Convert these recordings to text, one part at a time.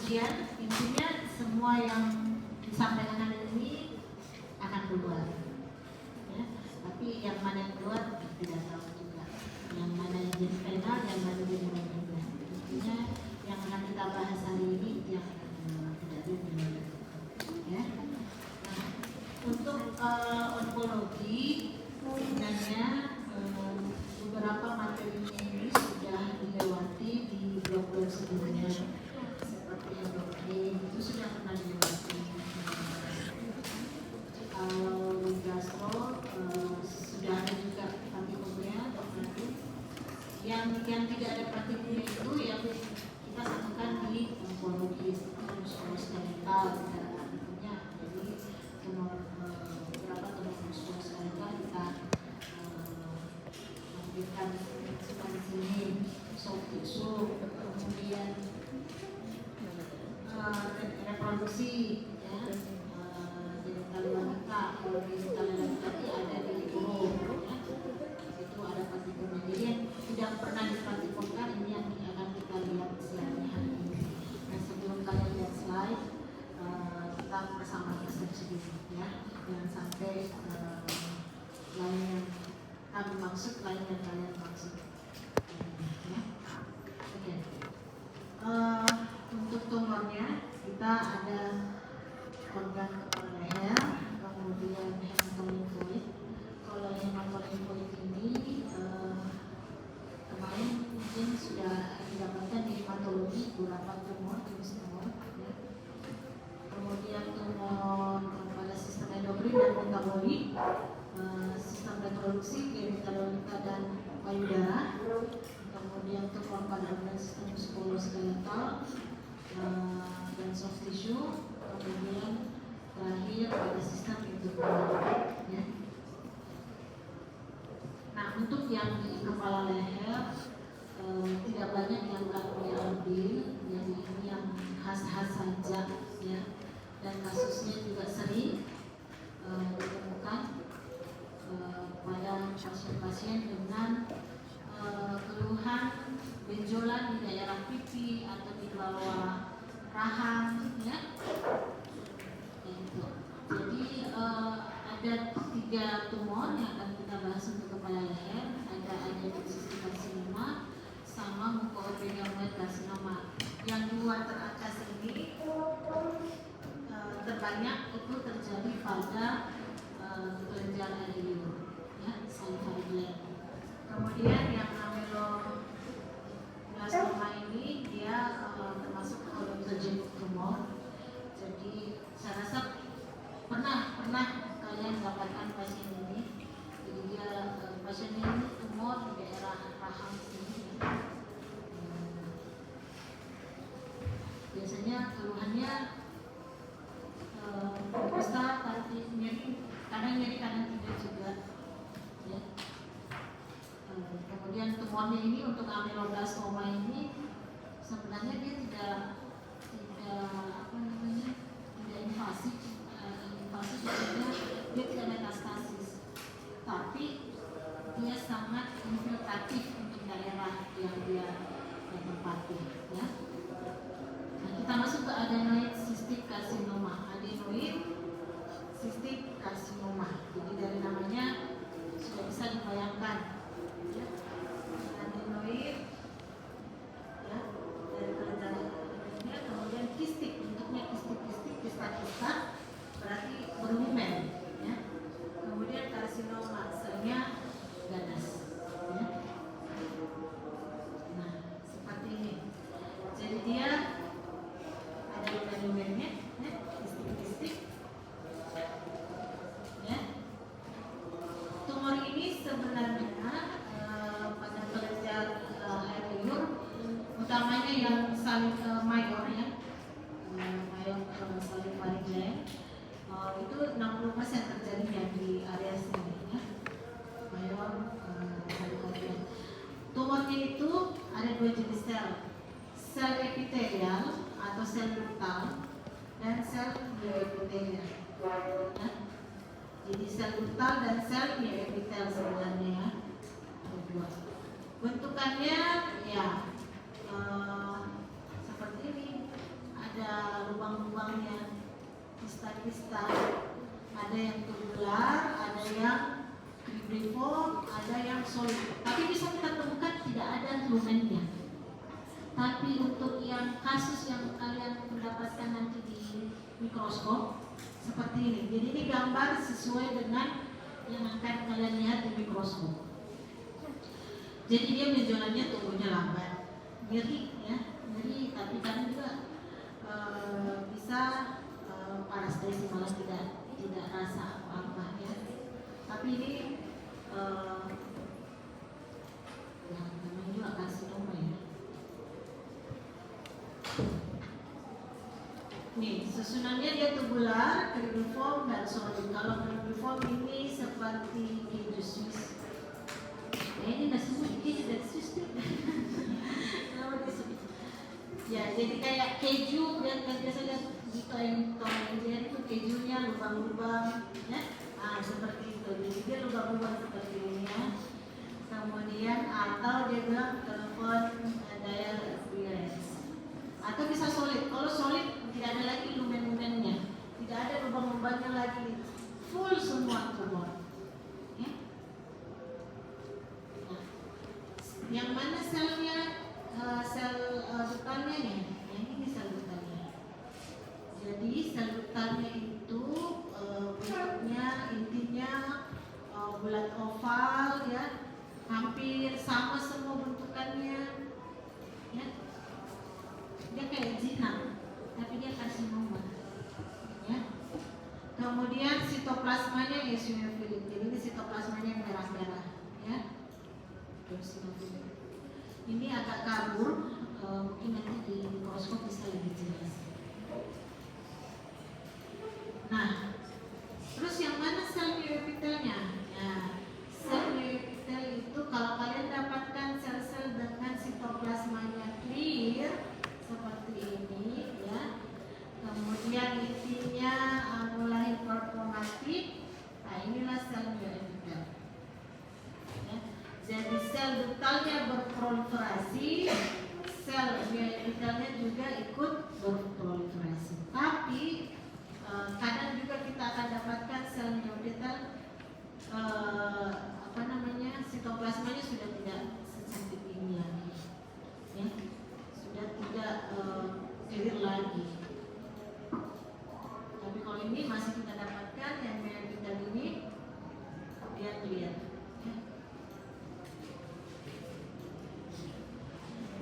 demikian, intinya semua yang disampaikan hari ini akan keluar, ya. Tapi yang mana yang keluar tidak tahu juga. Yang mana yang jadi final, yang mana jadi bagian. Intinya yang akan kita bahas hari ini yang tidak ada, ya. Nah, untuk onkologi sebenarnya beberapa materinya ini sudah dilewati di blog-blog sebelumnya, seperti yang dokter itu sudah pernah dilewati. Kalau gastro sudah ada juga praktikumnya, dokter. Yang tidak ada praktikumnya itu yang kita satukan di onkologi, muskuloskeletal tidak ada praktikumnya. Jadi beberapa tumor muskuloskeletal kita memberikan di sini soft tissue, kemudian reproduksi, ya, genital wanita. Kalau genital wanita ada di guru, ya, itu ada praktikumnya. Jadi yang tidak pernah dipraktikumkan ini yang akan kita lihat siang hari ini. Nah, sebelum kalian lihat slide, kita bersama sedikit, ya, jangan sampai lain yang kami maksud, lain yang kalian maksud. Ya. Oke. Untuk tumornya kita ada organ kepala leher, kemudian hematolimfoid. Kalau hematolimfoid ini kemarin mungkin sudah didapatkan di hematologi beberapa tumor, jenis tumor, ya. Kemudian tumor pada sistem endokrin dan metabolik, sistem reproduksi, genital wanita dan payudara. Kemudian tumor pada organ sistem muskuloskeletal dan soft tissue. Kemudian terakhir pada sistem endokrin, ya. Nah, untuk yang di kepala leher tidak banyak yang kami ambil, jadi ini yang khas-khas saja, ya. Dan kasusnya juga sering ditemukan pada pasien-pasien dengan keluhan benjolan di daerah pipi atau di bawah rahang, ya. Gitu. Jadi ada 3 tumor yang akan kita bahas untuk kepala leher. Ada cystic carcinoma sama mucoepithelioid carcinoma. Yang 2 teratas ini terbanyak itu terjadi pada kelenjar air liur, ya, salivary gland. Kemudian yang ameloblastoma ini dia termasuk odontogenic tumor. Jadi saya rasa pernah kalian dapatkan pasien ini. Jadi dia pasien ini tumor di daerah rahang sini, ya. Biasanya keluhannya besar, nyeri, kadang tidak juga, ya. Kemudian tumornya ini untuk ameloblastoma ini sebenarnya dia tidak invasif, dia tidak metastasis, tapi dia sangat infiltratif untuk daerah yang dia tempati, ya. Nah, kita masuk ke adenoid cystic carcinoma. Adenoid cystic carcinoma. Jadi dari namanya sudah bisa dibayangkan, ya. Adenoid, ya, dari kelenjar, kemudian kistik, bentuknya kistik, kista, berarti berlumen, ya. Kemudian karsinoma, selnya ganas, ya. Nah, seperti ini. Jadi dia ada lumennya, ya, kistik, ya. Tumor ini sebenarnya pada kelenjar air liur, utamanya yang mayor, ya, mayor salivary gland, itu 60% terjadinya di area sini, ya, mayor salivary gland. Tumornya itu ada 2 jenis sel epitelial atau sel ductal dan sel mioepitelial, ya. Jadi sel ductal dan sel mioepitelial sebenarnya, ya, ada 2. Bentukannya, ya, seperti ini. Ada ada lubang-lubangnya, kristal-kristal, ada yang tubular, ada yang cribriform, ada yang solid. Tapi bisa kita temukan tidak ada lumennya. Tapi untuk yang kasus yang kalian mendapatkan nanti di mikroskop seperti ini. Jadi ini gambar sesuai dengan yang akan kalian lihat di mikroskop. Jadi dia menjualnya tumbuhnya lambat, nyeri ya, nyeri. Tapi kalian juga bisa parestesi malah tidak rasa apa-apa ya. Tapi ini yang namanya juga karsinoma ya. Nih, susunannya dia tubular, cribriform dan solid. Kalau cribriform ini seperti keju Swiss. Ini nggak sebut keju dan Swiss deh. Ya, jadi kayak keju yang biasa lihat di Tom and Jerry itu kejunya lubang-lubang, ya. Seperti itu. Jadi dia lubang-lubang seperti ini ya. Kemudian atau dia bilang telepon dial appearance. Atau bisa solid. Kalau solid tidak ada lagi lumen-lumennya, tidak ada lubang-lubangnya lagi, full semua tumor. Ya. Nah, yang mana selnya, sel dutalnya ya? Yang ini sel dutalnya. Jadi sel dutalnya itu bentuknya intinya bulat oval ya, hampir sama semua bentukannya. Ya. Dia kayak jinak, tapi dia karsinoma ya. Kemudian sitoplasmanya eosinofilik. Jadi ini sitoplasmanya yang merah-merah ya. Eosinofilik. Ini agak kabur, mungkin nanti di mikroskop bisa lebih jelas. Nah, terus yang mana sel mioepitelnya? Ya, sel mioepitel itu kalau kalian dapatkan sel-sel dengan sitoplasmanya clear seperti ini ya. Kemudian intinya mulai perforatif. Nah, inilah sel mioepitel. Ya. Jadi sel dutalnya berproliferasi, sel mioepitelnya juga ikut berproliferasi. Tapi kadang juga kita akan dapatkan sel mioepitel sitoplasmanya sudah tidak secantik ini lagi. Ya. Sudah tidak clear lagi. Tapi kalau ini masih kita dapatkan yang mioepitel ini dia clear. Ya.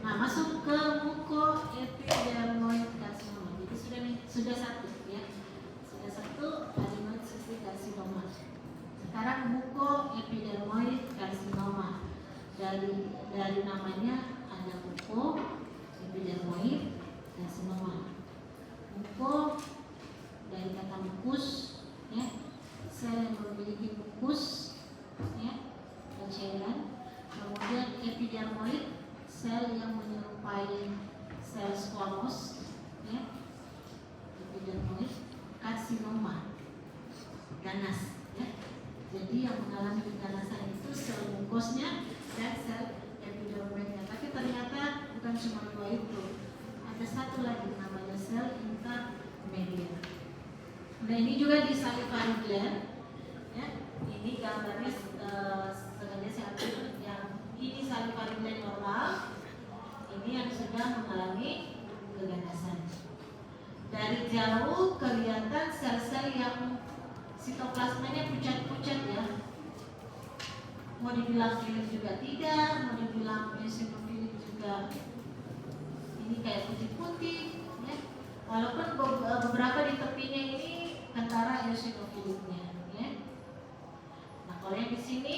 Nah, masuk ke mucoepidermoid carcinoma. Jadi sudah satu ya. Sudah satu adenoid cystic carcinoma. Sekarang mucoepidermoid carcinoma. Dari namanya ada mucoepidermoid carcinoma. Muco dari kata mukus ya. Sel yang memiliki mukus ya, cairan. Kemudian epidermoid, sel yang menyerupai sel squamous ya. Epidermoid karsinoma, ganas ya. Jadi yang mengalami keganasan itu sel mukosnya dan sel epidermoidnya. Tapi ternyata bukan cuma dua itu, ada satu lagi namanya sel intermediate. Nah, ini juga di salivary gland ya. Ini gambarnya sengaja saya ambil yang ini salivary gland normal, ini yang sudah mengalami keganasan. Dari jauh kelihatan sel-sel yang sitoplasmanya pucat-pucat ya. Mau dibilang clear juga tidak, mau dibilang eosinofilik juga. Ini kayak putih-putih ya. Walaupun beberapa di tepinya ini antara eosinofiliknya ya. Nah, kalau yang di sini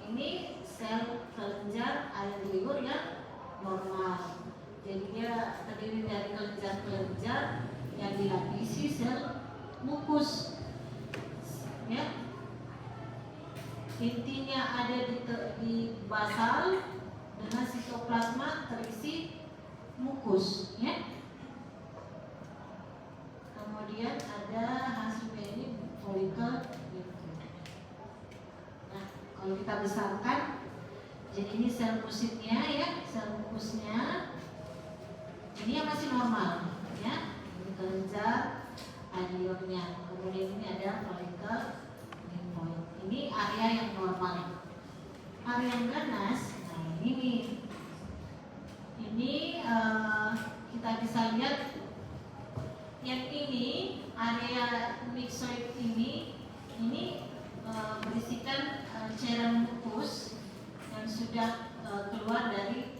ini sel kelenjar air liur yang normal. Jadi dia terdiri dari kelenjar-kelenjar yang dilapisi sel mukus ya. Intinya ada di basal dengan sitoplasma terisi mukus ya. Kemudian ada hasilnya ini folikel gitu. Nah, kalau kita besarkan, jadi ini sel musitnya ya, sel mukusnya ini yang masih normal ya. kelenjar adionnya. Kemudian ini ada follicle lymphoid. Ini area yang normal. Area yang ganas, nah ini kita bisa lihat yang ini area myxoid ini berisikan cairan mukus yang sudah keluar dari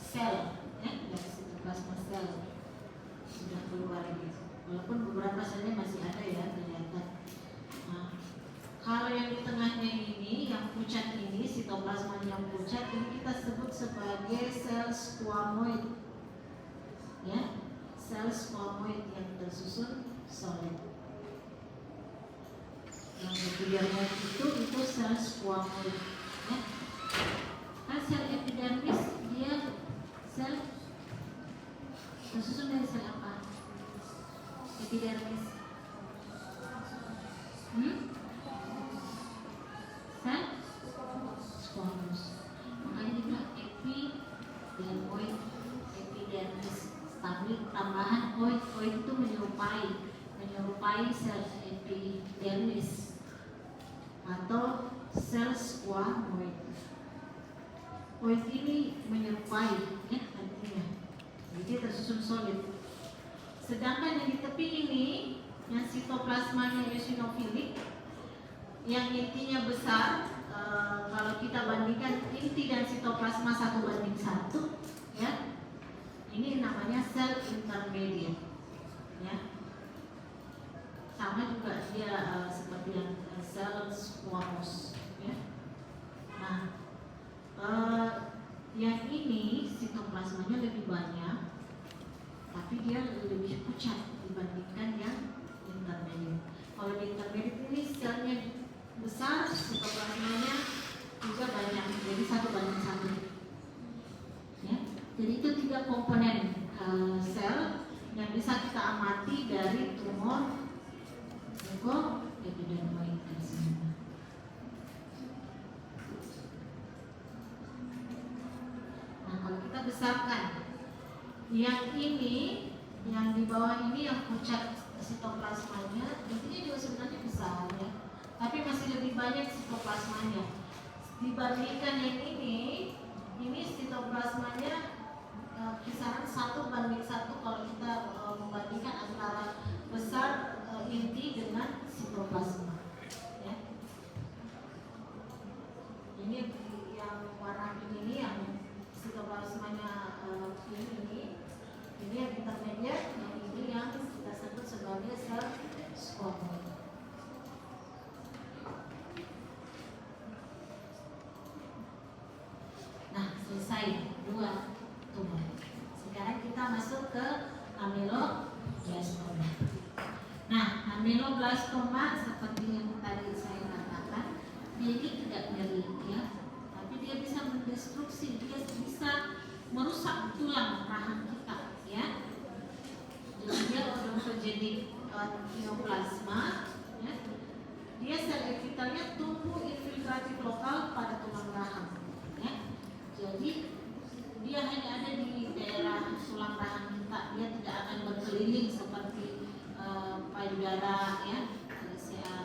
sel, ya, dari sitoplasma sel sudah keluar gitu. Walaupun beberapa selnya masih ada ya kelihatan. Nah, kalau yang di tengahnya ini, yang pucat ini, sitoplasma yang pucat ini kita sebut sebagai sel squamoid, ya, sel squamoid yang tersusun solid. Yang epidermis itu sel squamoid, ya. Kan sel epidermis dia sel tersusun dari sel apa? Epidermis. Sel squamous. Makanya dibilang epidermoid, epidermis. Tapi tambahan oid itu menyerupai sel epidermis atau sel squamoid. Oid ini menyerupai, ya, artinya jadi tersusun solid. Sedangkan yang di tepi ini, yang sitoplasmanya eosinofilik, yang intinya besar, kalau kita bandingkan inti dan sitoplasma 1:1, ya, ini namanya sel intermediate, ya. Sama juga dia seperti yang sel squamous, ya. Nah, yang ini sitoplasmanya lebih banyak, tapi dia lebih pucat dibandingkan yang intermediate. Kalau di intermediate ini selnya besar, sitoplasmanya juga banyak, jadi 1:1. Ya, jadi itu 3 komponen sel yang bisa kita amati dari tumor epidermoid carcinoma. Nah, kalau kita besarkan yang ini, yang di bawah ini yang pucat sitoplasmanya, intinya juga sebenarnya besar, ya, tapi masih lebih banyak sitoplasmanya dibandingkan yang ini sitoplasmanya kisaran 1:1 kalau kita membandingkan antara besar inti dengan sitoplasma, ya. Ini yang warna pink ini yang sitoplasmanya ini yang intermediate, yang ini yang kita sebut sebagai sel squamoid. Nah, selesai 2 tumor. Sekarang kita masuk ke ameloblastoma. Nah, ameloblastoma seperti yang tadi saya katakan, dia ini tidak nyeri, ya, tapi dia bisa mendestruksi, dia bisa merusak tulang rahang kita, ya. Jadi dia odontogenic neoplasma, ya. Dia sel epitelnya tumbuh infiltratif lokal pada tulang rahang, ya. Jadi dia hanya ada di daerah tulang rahang kita, dia tidak akan berkeliling seperti payudara, ya,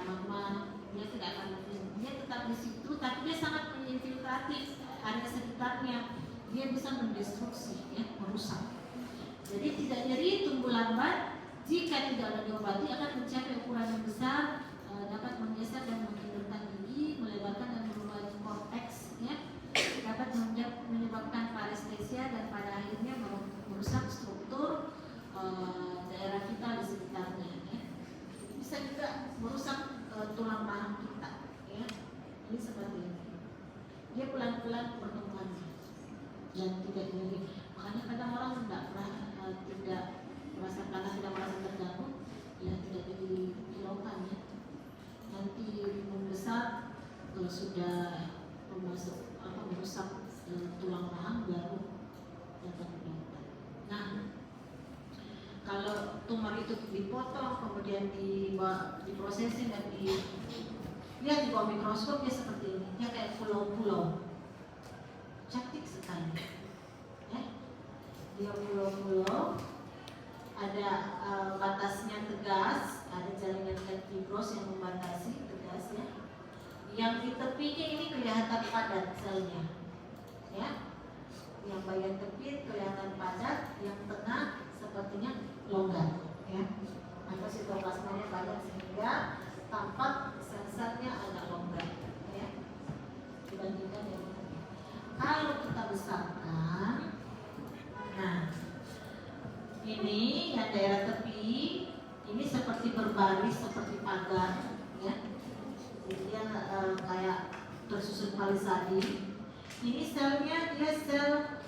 magma, dia tidak akan berkeliling, dia tetap di situ, tapi dia sangat menginfiltratif area sekitarnya, dia bisa mendestruksi, ya, merusak. Jadi tidak nyeri, tumbuh lambat, jika tidak ada diobati akan mencapai ukuran yang besar, dapat menggeser dan mengendurkan gigi, melebarkan dan merubah korteks, ya, dapat menyebabkan parestesia dan pada akhirnya merusak struktur daerah vital di sekitarnya, ya. Bisa juga merusak tulang rahang kita, ya. Ini seperti ini. Dia pelan-pelan pertumbuhannya dan tidak nyeri. Makanya kadang orang tidak merasa karena tidak merasa terganggu, ya, tidak dihiraukan, ya. Nanti membesar kalau sudah merusak tulang rahang baru dapat kelihatan. Nah, kalau tumor itu dipotong kemudian diprosesing dan lihat di bawah mikroskop dia seperti ini, dia kayak pulau-pulau, cantik sekali, ya. Dia pulau-pulau, ada batasnya tegas, ada jaringan fibros yang membatasi tegas ya. Yang di tepinya ini kelihatan padat selnya, ya. Yang bagian tepi kelihatan padat, yang tengah sepertinya longgar, ya. Atau sitoplasmanya banyak sehingga tampak sel-selnya agak longgar, ya. Dibandingkan yang tepi. Kalau kita besarkan, nah ini yang daerah tepi ini seperti berbaris seperti pagar, ya. Jadi dia kayak tersusun palisadi. Ini selnya dia sel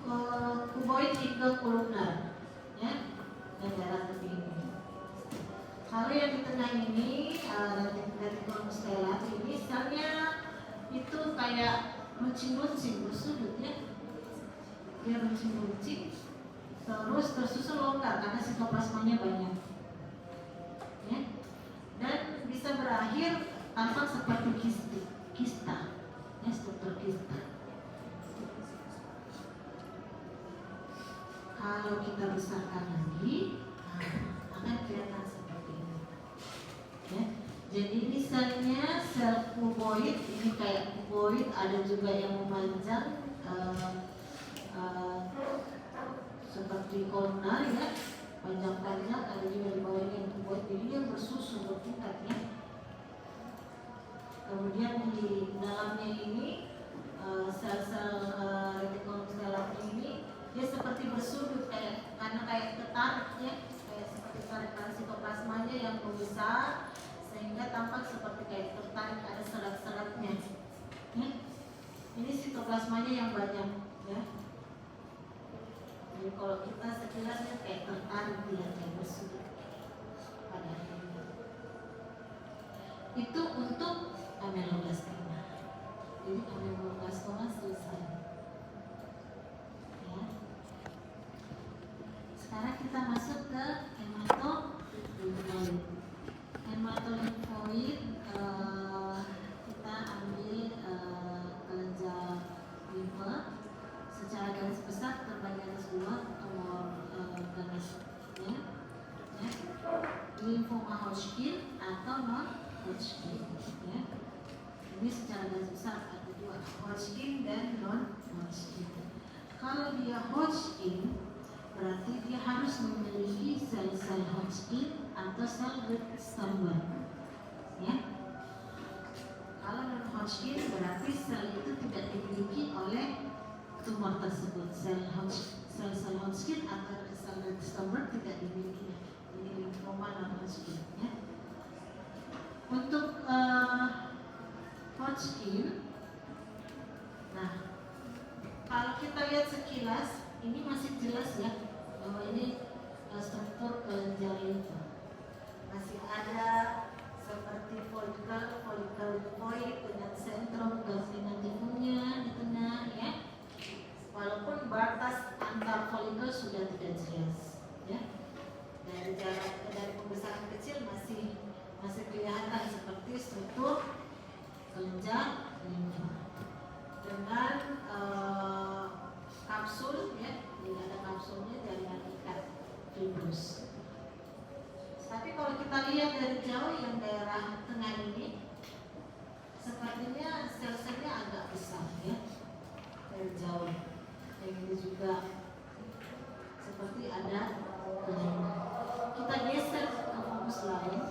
kuboid hingga kolumnar, ya, yang daerah tepi ini. Kalau yang di tengah ini retikulum stellat ini selnya itu kayak runcing-runcing bersudut, ya. Dia runcing-runcing terus tersusun longgar karena sitoplasmanya banyak, ya. Dan bisa berakhir tampak seperti kista, ya, struktur kista. Kalau kita besarkan lagi, akan kelihatan seperti ini, ya. Jadi ini selnya sel kuboid, ini kayak kuboid, ada juga yang memanjang seperti kolumnar, ya, panjang-panjang, ada juga di bawahnya yang kuboid, jadi dia bersusun bertingkat, ya. Kemudian di dalamnya ini sel-sel retikulum stellatnya ini dia seperti bersudut karena kayak tertarik, ya, kayak seperti tarikan sitoplasmanya yang membesar sehingga tampak seperti kayak tertarik, ada serat-seratnya, ya. Ini sitoplasmanya yang banyak, ya. Jadi kalau kita sekilasnya kayak tertarik dia kayak bersudut pada akhirnya. Itu untuk ameloblastoma. Jadi ameloblastoma selesai. Ya. Sekarang kita masuk ke hematolimfoid. Hematolimfoid kita ambil kelenjar limfe. Secara garis besar terbagi atas dua tumor ganas, ya. Ya. Limfoma Hodgkin atau non Hodgkin, ya. Ini secara garis besar ada dua, Hodgkin dan non Hodgkin. Kalau dia Hodgkin berarti dia harus memiliki sel-sel Hodgkin atau sel Stumber, ya. Kalau non Hodgkin berarti sel itu tidak dimiliki oleh tumor tersebut, sel-sel Hodgkin atau sel Stumber tidak dimiliki. Ini limfoma non Hodgkin, ya. Untuk Hodgkin, nah kalau kita lihat sekilas ini masih jelas, ya, bahwa ini struktur kelenjar limfe. Masih ada seperti folikel limfoid dengan sentrum gravitatifumnya di tengah, ya. Walaupun batas antar folikel sudah tidak jelas, ya. Dari pembesaran kecil masih kelihatan seperti struktur kelenjar limfa dengan kapsul, ya. Jadi ada kapsulnya, jaringan ikat fibrus. Tapi kalau kita lihat dari jauh yang daerah tengah ini, sepertinya sel-selnya agak besar, ya, dari jauh. Yang ini juga seperti ada kelainan. Kita geser ke fokus lain.